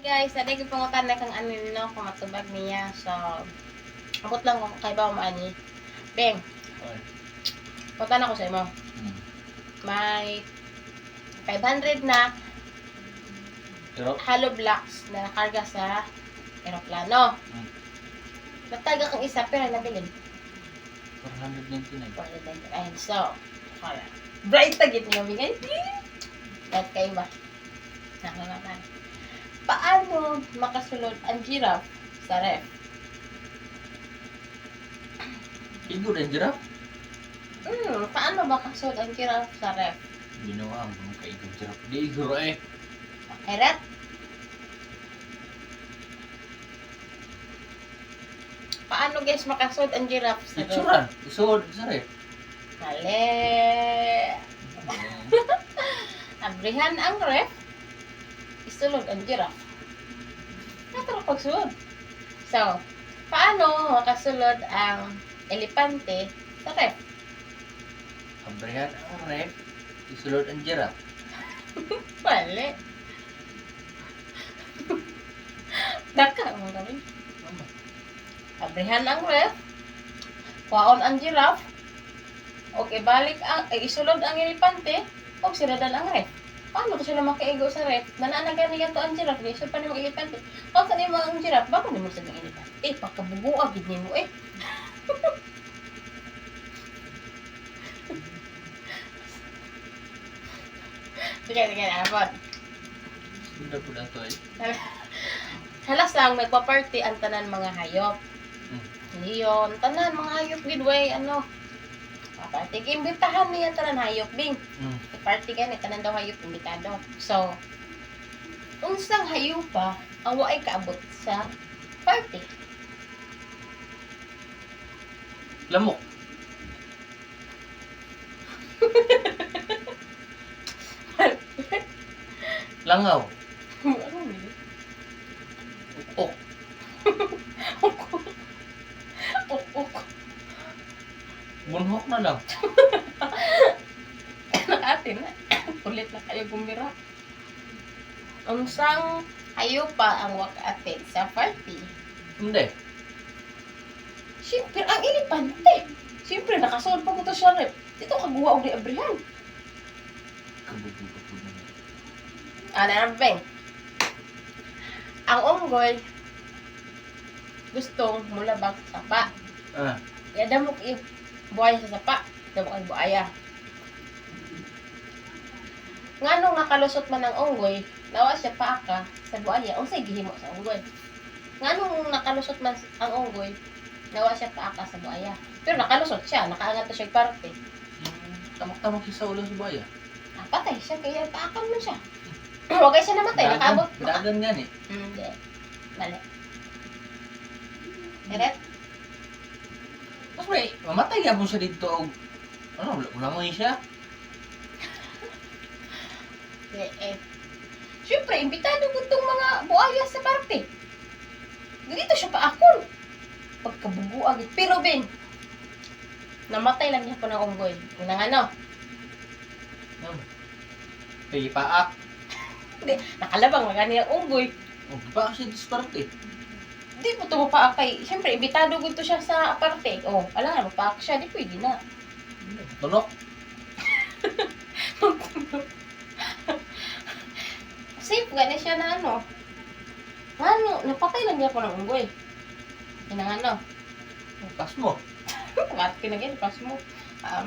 Guys, aday ko pangutan na kang ano no, kung matubag niya. So, abot lang kung kay ba maani. Beng, Okay. puntan ako sa imo. May 500 na Pero, hollow blocks na nakarga sa eroplano. Hmm. Nataga kang isa pero nabilin. 499. 499. Ayun, so, kaya. Bright tagit niyo, bigay. Bright kayo ba? Nakalaman. Paano makasulod ang giraffe sa ref? Igo rin, giraffe. Paano makasulod ang giraffe sa ref? Ginawa ang mga kaigo, giraffe. Di iguro eh. Eret? Paano guys makasulod ang giraffe sa ref? Itsuran. Isuod sa rin. Mali. Abrihan ang ref. Isulod ang giraffe. Natara pagsulod. So, paano makasulod ang elepante sa ref? Abrihan ang ref. Isulod ang giraffe. Mali. Daka mo kami. Abrihan ang ref. Kuhaon ang giraffe. Okay, balik ang isulod ang elepante. O siradan ang ref. Paano ko sila makaigo sa ref? Nananagan niya to ang giraffe. Isulod pa ni mga elepante. Pag sa mo ang giraffe, bako ni mo sa mga elepante. Pagkabubuag, gini mo eh. Sige, napot. Sunda po na to eh. Halas lang, nagpa-party ang tanan mga hayop. Leon, tanan mga hayop gidway, ano. Party, imbitahan niya tanan hayop, Bing. Party gani, tanan daw hayop, imbitado. So, unsang hayop pa, ang waay kaabot sa party. Lamok. Langaw. Ano nila? Ukok. Ok. Bunhok na lang. Nakatin na. Ulit na kayo gumira. Unsang hayop pa ang wakatin sa party? Hindi. Siyempre, ang elepante. Siyempre, nakasunod pa ko to siya rep. Dito kaguwa og di abrihan. Kabubuto po na. Beng. Ang unggoy gustong mulabag sa sapa. Yada mo buhaya sa sapa. Yada mo buhaya. Ngano nga kalusot man ang unggoy, nawa siya paaka sa buhaya. Unsay gihimo sa unggoy? Ngano nakalusot man ang unggoy, nawa siya paaka sa buhaya. Pero nakalusot siya, nakaangat na siya parte. Tamak-tamak siya sa ulo sa baya. Patay siya, kaya paakan mo siya. Huwag siya namatay, nakaabot. Dagan nga ni. Hindi. Mali. Eret? Mas may, mamatay nga po siya dito. Ano, ulangoy siya. Siyempre, imbitado ko itong mga buhaya sa parte. Dito siya paakon. Pagkabuguag. Pero, Ben, namatay lang niya po ng unggoy. Yung ano? Paak. Hindi, nakalabang na ganyan ang unggoy. Paak siya disparte. Hindi po ito mapaakay. Siyempre, imbitado ko ito siya sa parte. Alam nga, mapaak siya. Di pwede na. Tunok. Safe nga na siya na ano. Napatay lang niya po ng unggoy. Yan ang ano. Pas mo. Bakit kinagyan, pas mo.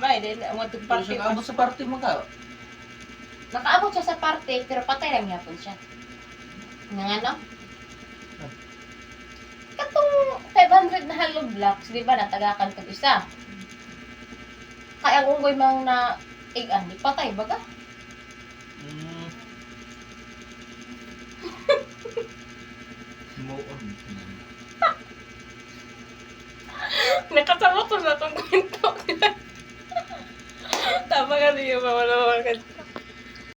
May, then, want to Pero party. siya kaabot sa party mo ka. Nakaabot siya sa parte, pero patay lang niya po siya. Nga ano? Katong 500 na hollow blocks, di ba, natagakan ko isa. Kaya ang unggoy mang na di patay, baga? Moon. Nakasama ko sa itong kwento. Tama kasi yung mawala-wala